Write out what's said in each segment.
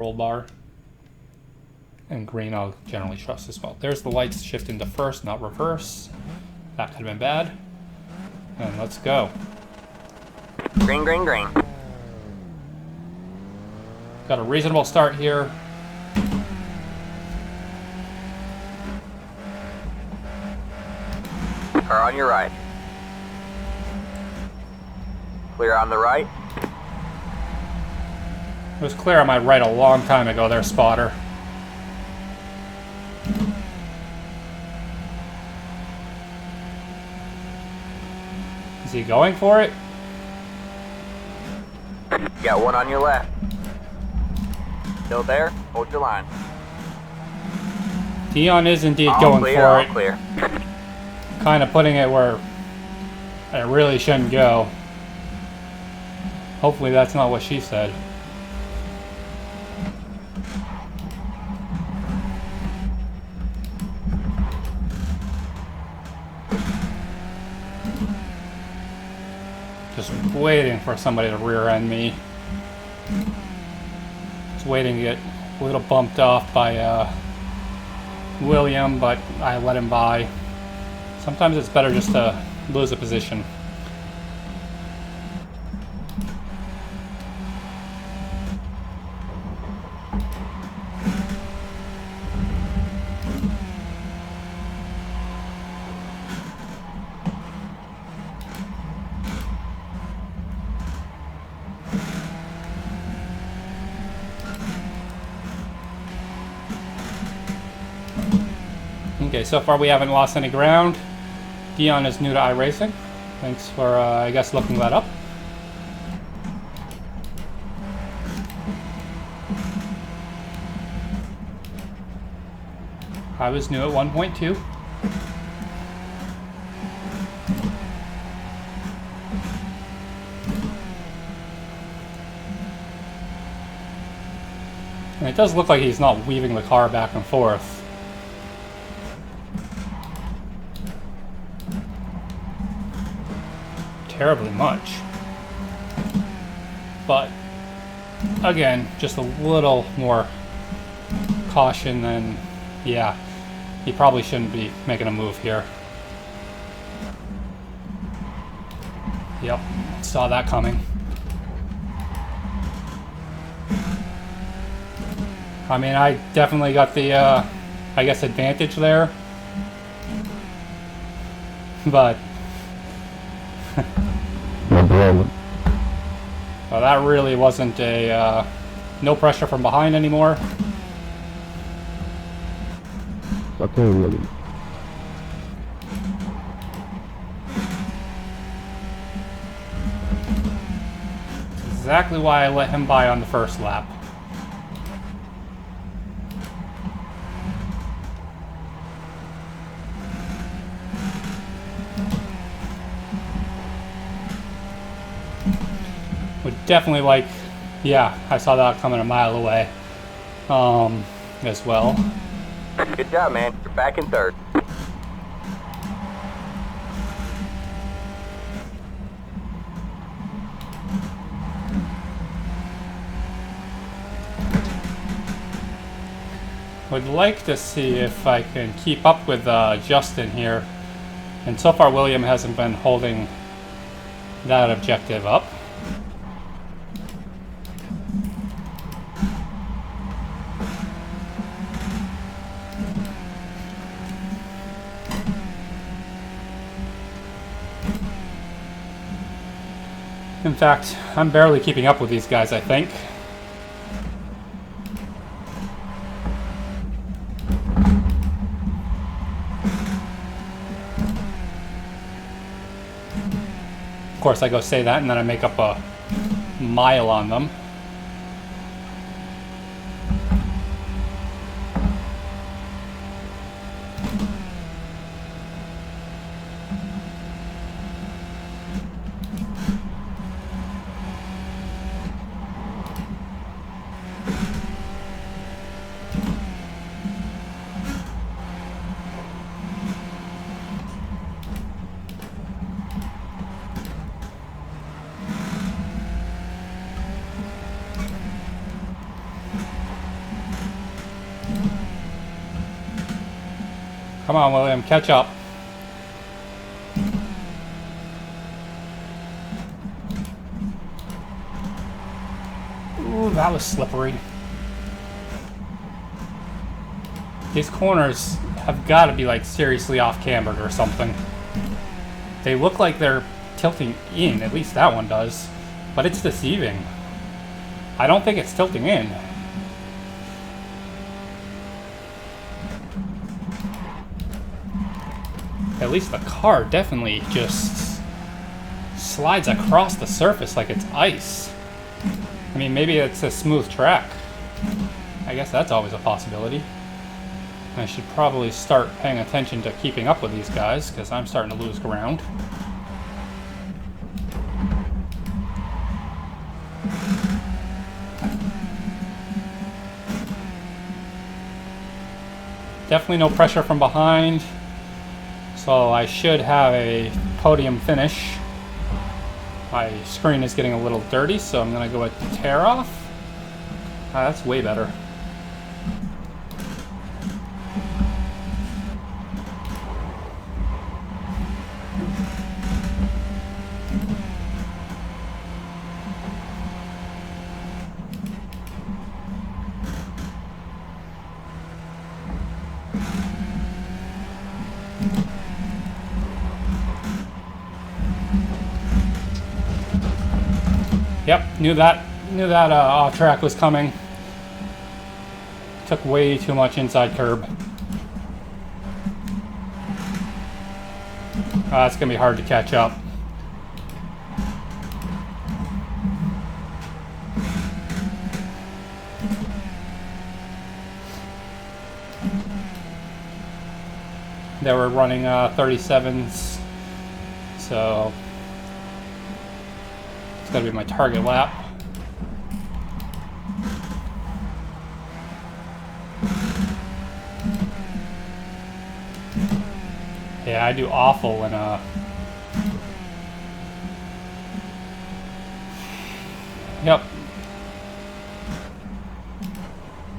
roll bar. And green I'll generally trust as well. There's the lights shift into first, not reverse. That could have been bad. And let's go. Green, green, green. Got a reasonable start here. Car on your right. Clear on the right. It was clear on my right a long time ago there, spotter. Is he going for it? Got one on your left. Still there? Hold your line. Dion is indeed All going clear, for all it. clear. Kind of putting it where it really shouldn't go. Hopefully that's not what she said. Just waiting for somebody to rear end me. Just waiting to get a little bumped off by William, but I let him by. Sometimes it's better just to lose a position. Okay, so far we haven't lost any ground. Dion is new to iRacing. Thanks for, I guess, looking that up. I was new at 1.2. And it does look like he's not weaving the car back and forth. Terribly much. But again, just a little more caution than, yeah, he probably shouldn't be making a move here. Yep, saw that coming. I mean, I definitely got the, I guess, advantage there. But well, that really wasn't a, no pressure from behind anymore. Exactly why I let him by on the first lap. Would definitely like, yeah, I saw that coming a mile away, as well. Good job, man. You're back in third. Would like to see if I can keep up with Justin here. And so far William hasn't been holding that objective up. In fact, I'm barely keeping up with these guys, I think. Of course, I go say that and then I make up a mile on them. Come on, William, catch up. Ooh, that was slippery. These corners have got to be like seriously off cambered or something. They look like they're tilting in, at least that one does, but it's deceiving. I don't think it's tilting in. At least the car definitely just slides across the surface like it's ice. I mean, maybe it's a smooth track. I guess that's always a possibility. I should probably start paying attention to keeping up with these guys, because I'm starting to lose ground. Definitely no pressure from behind, so I should have a podium finish. My screen is getting a little dirty, so I'm going to go with tear off. That's way better. Yep, knew that off track was coming. Took way too much inside curb. It's gonna be hard to catch up. They were running 37s, so it's gotta be my target lap. Yeah, I do awful when yep.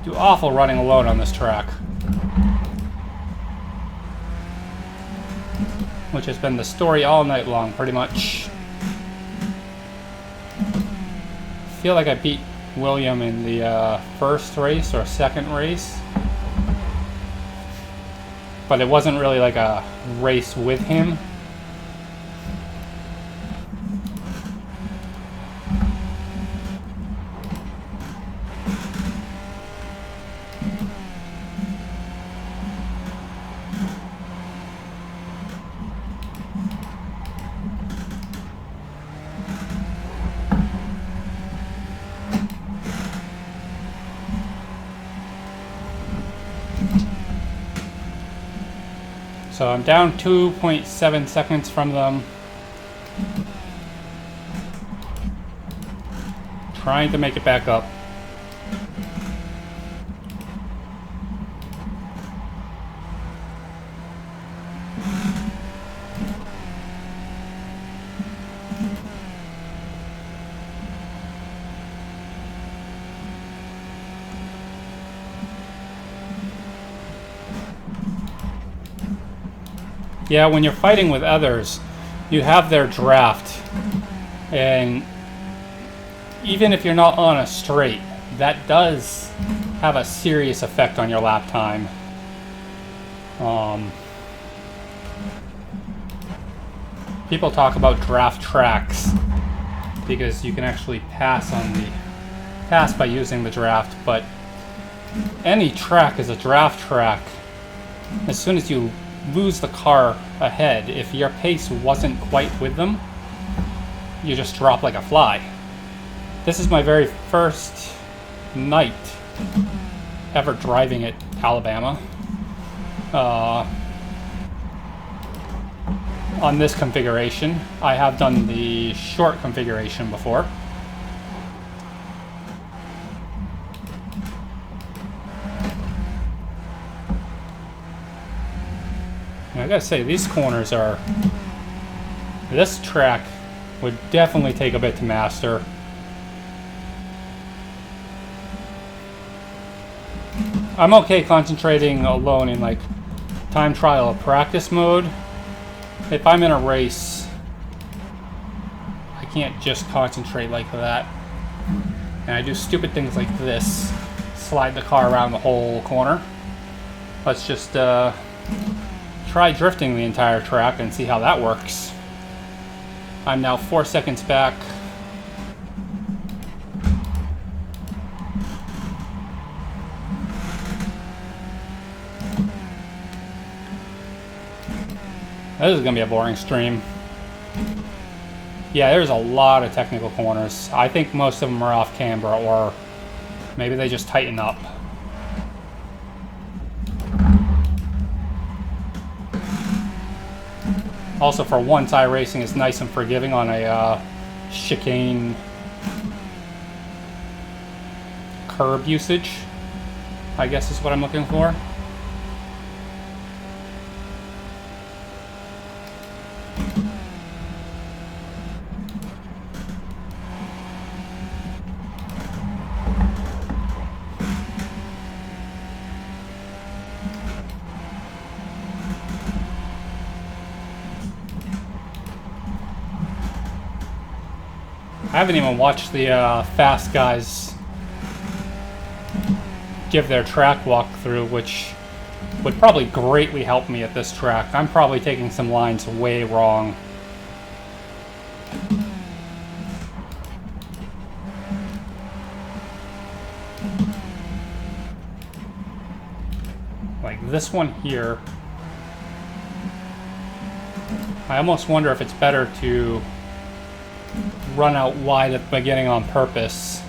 Do awful running alone on this track. Which has been the story all night long, pretty much. I feel like I beat William in the first race or second race. But it wasn't really like a race with him. So I'm down 2.7 seconds from them. Trying to make it back up. Yeah, when you're fighting with others, you have their draft, and even if you're not on a straight, that does have a serious effect on your lap time. People talk about draft tracks because you can actually pass by using the draft, but any track is a draft track. As soon as you lose the car ahead, if your pace wasn't quite with them, you just drop like a fly. This is my very first night ever driving at Alabama on this configuration. I have done the short configuration before. I gotta say, these corners are... This track would definitely take a bit to master. I'm okay concentrating alone in like time trial of practice mode. If I'm in a race, I can't just concentrate like that. And I do stupid things like this. Slide the car around the whole corner. Let's just try drifting the entire track and see how that works. I'm now 4 seconds back. This is going to be a boring stream. Yeah, there's a lot of technical corners. I think most of them are off camber, or maybe they just tighten up. Also, for once, iRacing is nice and forgiving on a chicane curb usage, I guess is what I'm looking for. I haven't even watched the fast guys give their track walkthrough, which would probably greatly help me at this track. I'm probably taking some lines way wrong. Like this one here. I almost wonder if it's better to run out wide at the beginning on purpose.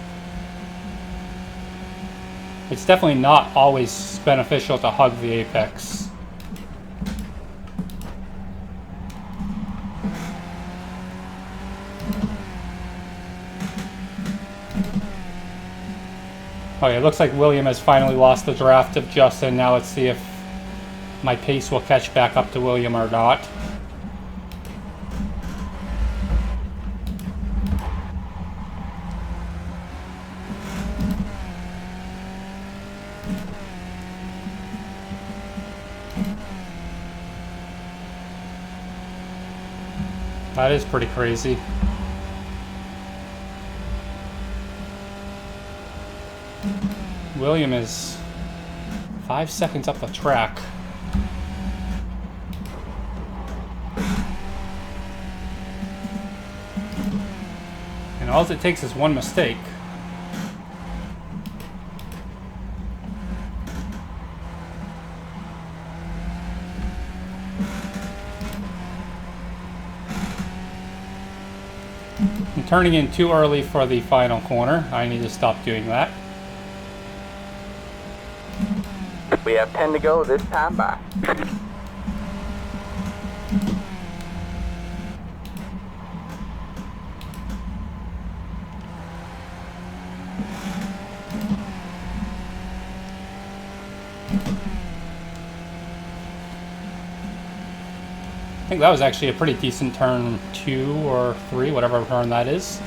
It's definitely not always beneficial to hug the apex. Okay, it looks like William has finally lost the draft of Justin. Now let's see if my pace will catch back up to William or not. That is pretty crazy. William is 5 seconds up the track. And all it takes is one mistake. I'm turning in too early for the final corner. I need to stop doing that. We have 10 to go this time by. I think that was actually a pretty decent turn 2 or 3, whatever turn that is.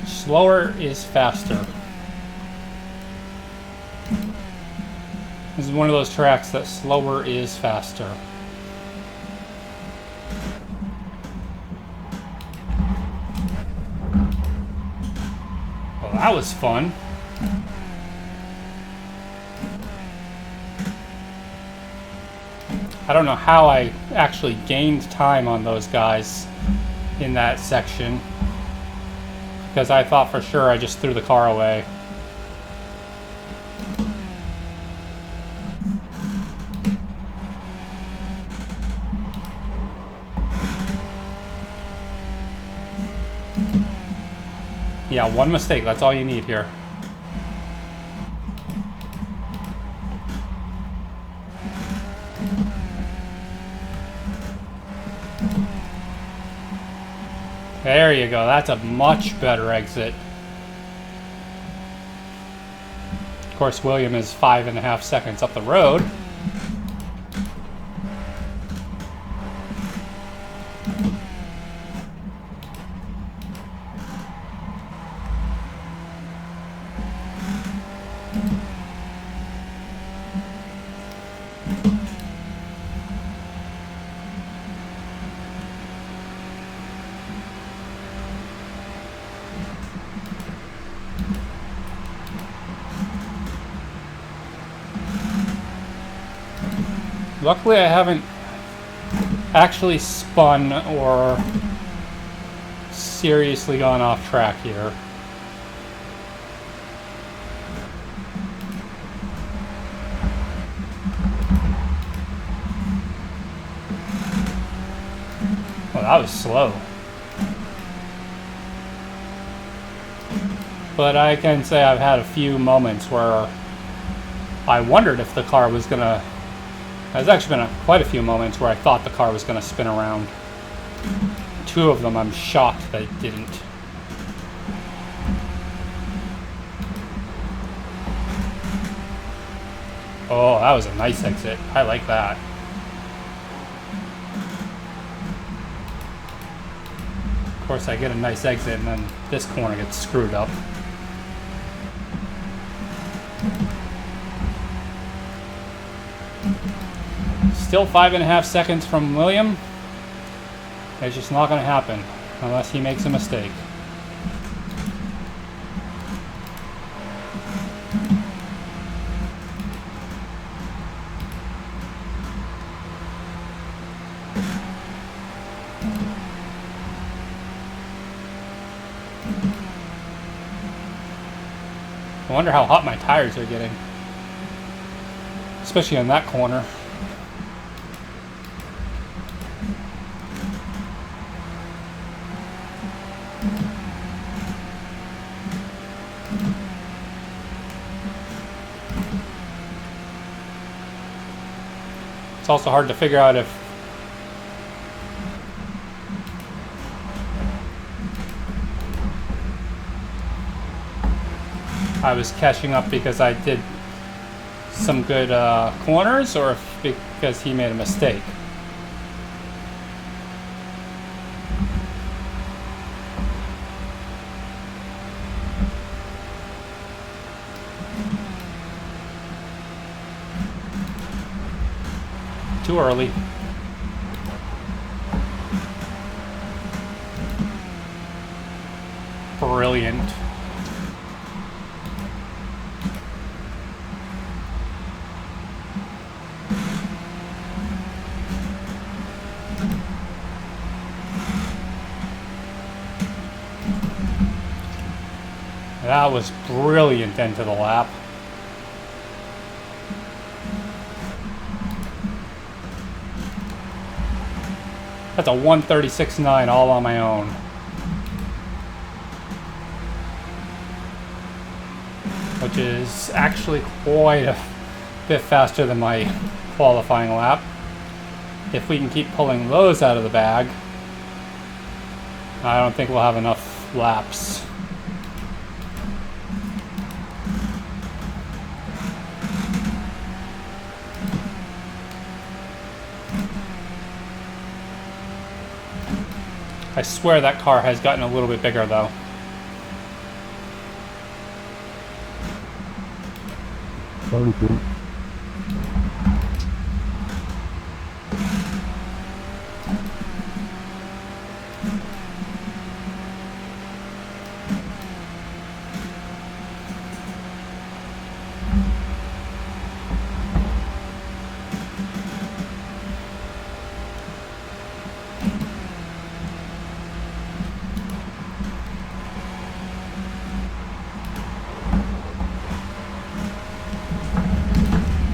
Slower is faster. This is one of those tracks that slower is faster. Well, that was fun. I don't know how I actually gained time on those guys in that section, because I thought for sure I just threw the car away. Yeah, one mistake, that's all you need here. There you go, that's a much better exit. Of course, William is 5.5 seconds up the road. Luckily, I haven't actually spun or seriously gone off track here. Well, that was slow. But I can say I've had a few moments where I wondered if the car was gonna... There's actually been quite a few moments where I thought the car was gonna spin around. 2 of them I'm shocked that it didn't. Oh, that was a nice exit. I like that. Of course, I get a nice exit and then this corner gets screwed up. Still 5.5 seconds from William. It's just not going to happen unless he makes a mistake. I wonder how hot my tires are getting, especially on that corner. It's also hard to figure out if I was catching up because I did some good corners or if because he made a mistake. Too early. Brilliant. That was brilliant end to the lap. That's a 1:36.9 all on my own. Which is actually quite a bit faster than my qualifying lap. If we can keep pulling those out of the bag, I don't think we'll have enough laps. I swear that car has gotten a little bit bigger though. Thank you.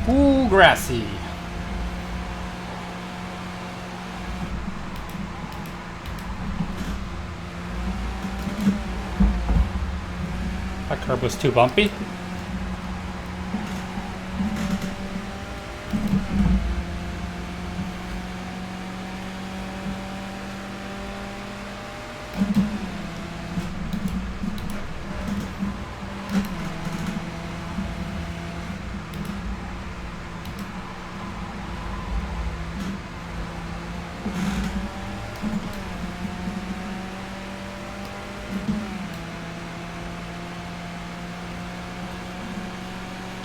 Ooh, grassy. That curb was too bumpy.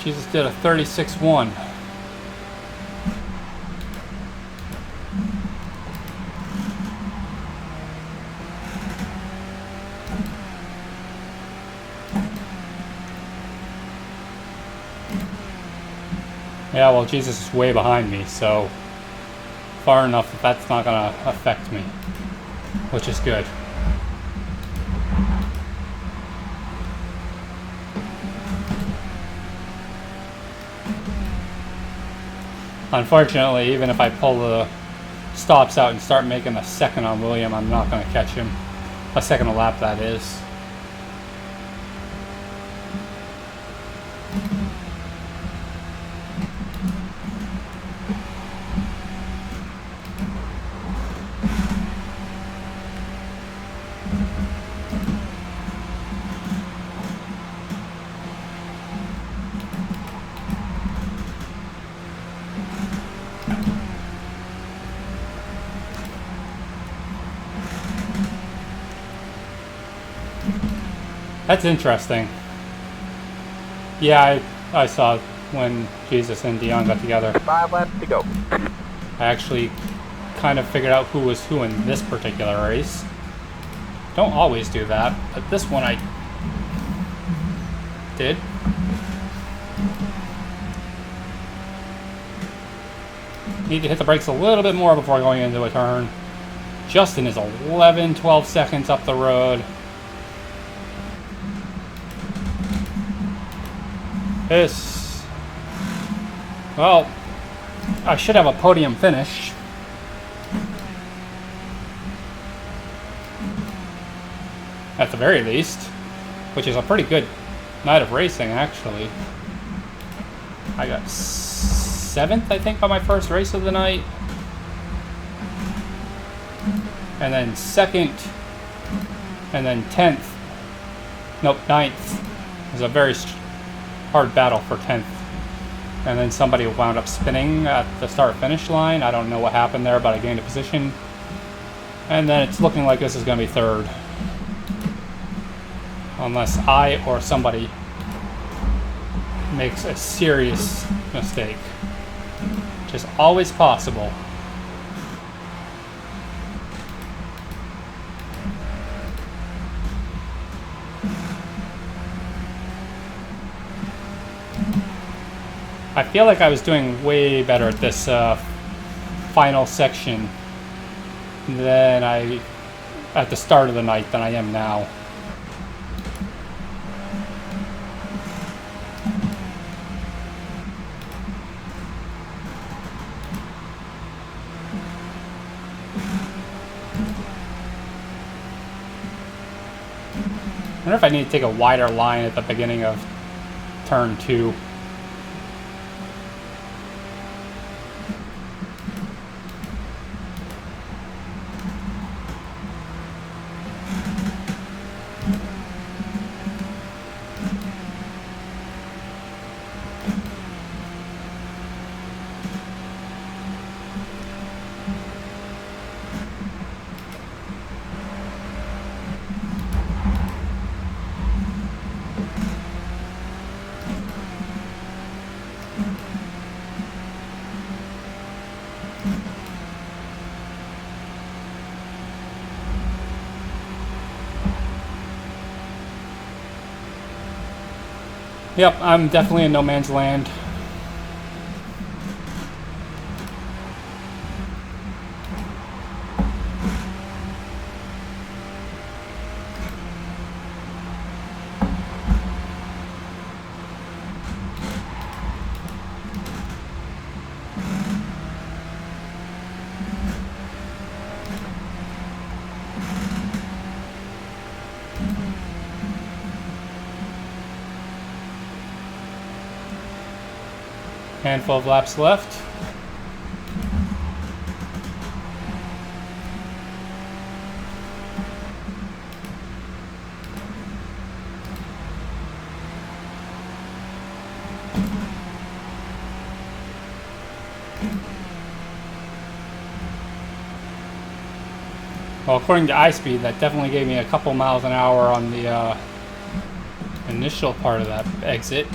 Jesus did a 36.1. Yeah, well, Jesus is way behind me, so far enough that that's not gonna affect me, which is good. Unfortunately, even if I pull the stops out and start making a second on William, I'm not gonna catch him. A second a lap, that is. That's interesting. Yeah, I saw when Jesus and Dion got together. 5 laps to go. I actually kind of figured out who was who in this particular race. Don't always do that, but this one I did. Need to hit the brakes a little bit more before going into a turn. Justin is 11, 12 seconds up the road. This, well, I should have a podium finish. At the very least, which is a pretty good night of racing, actually. I got 7th, I think, on my first race of the night. And then 2nd, and then 10th. Nope, 9th. It was a very hard battle for 10th. And then somebody wound up spinning at the start-finish line. I don't know what happened there, but I gained a position. And then it's looking like this is going to be 3rd. Unless I or somebody makes a serious mistake. Which is always possible. I feel like I was doing way better at this final section than at the start of the night than I am now. I wonder if I need to take a wider line at the beginning of turn 2. Yep, I'm definitely in no man's land. Handful of laps left. Well, according to iSpeed, that definitely gave me a couple miles an hour on the initial part of that exit.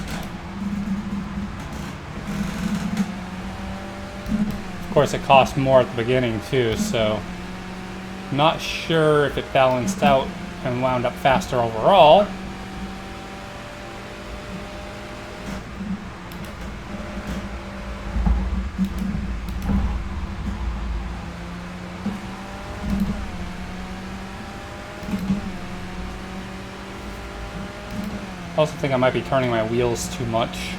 Of course, it cost more at the beginning too, so not sure if it balanced out and wound up faster overall. I also think I might be turning my wheels too much.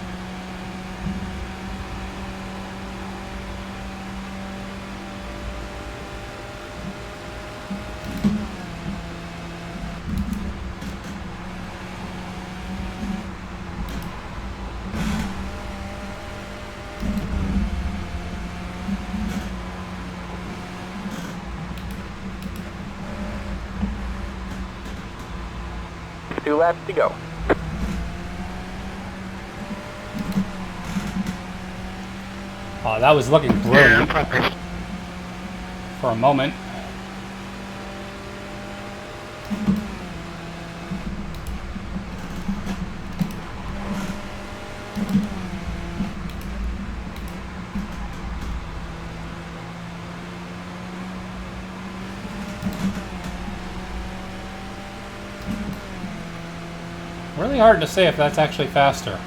Two laps to go. Oh, that was looking brilliant for a moment. Really hard to say if that's actually faster.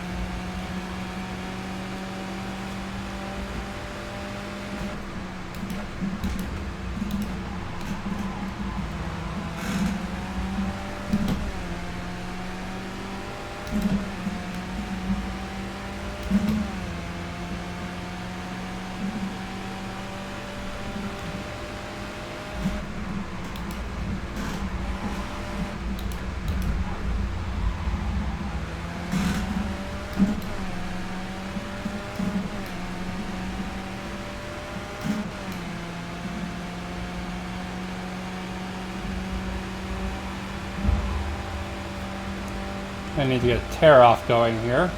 I need to get a tear off going here.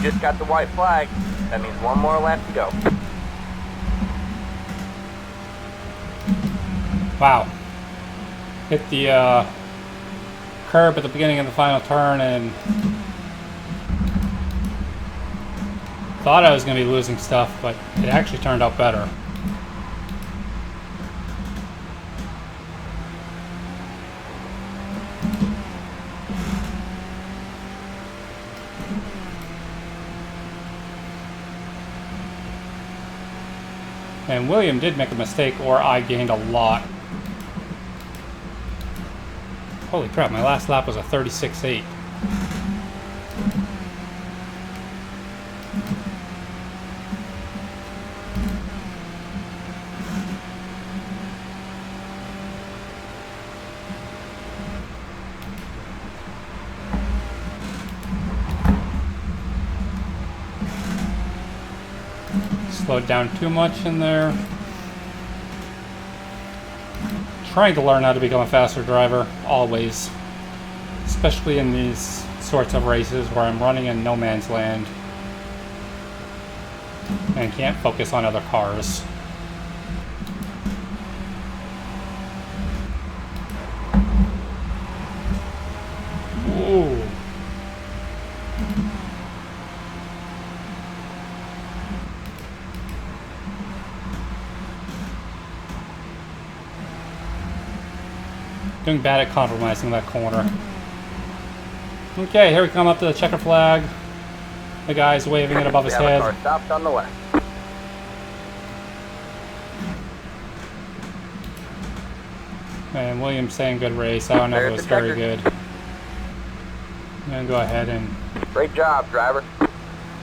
Just got the white flag. That means one more lap to go. Wow. Hit the curb at the beginning of the final turn and thought I was going to be losing stuff, but it actually turned out better. And William did make a mistake, or I gained a lot. Holy crap, my last lap was a 36.8. Slowed down too much in there. Trying to learn how to become a faster driver, always. Especially in these sorts of races where I'm running in no man's land and can't focus on other cars. Ooh. Doing bad at compromising that corner. Okay, here we come up to the checker flag. The guy's waving it above his head. Car stopped on the left. And William's saying good race. I don't know if it was very good. I'm gonna go ahead and Great job, driver.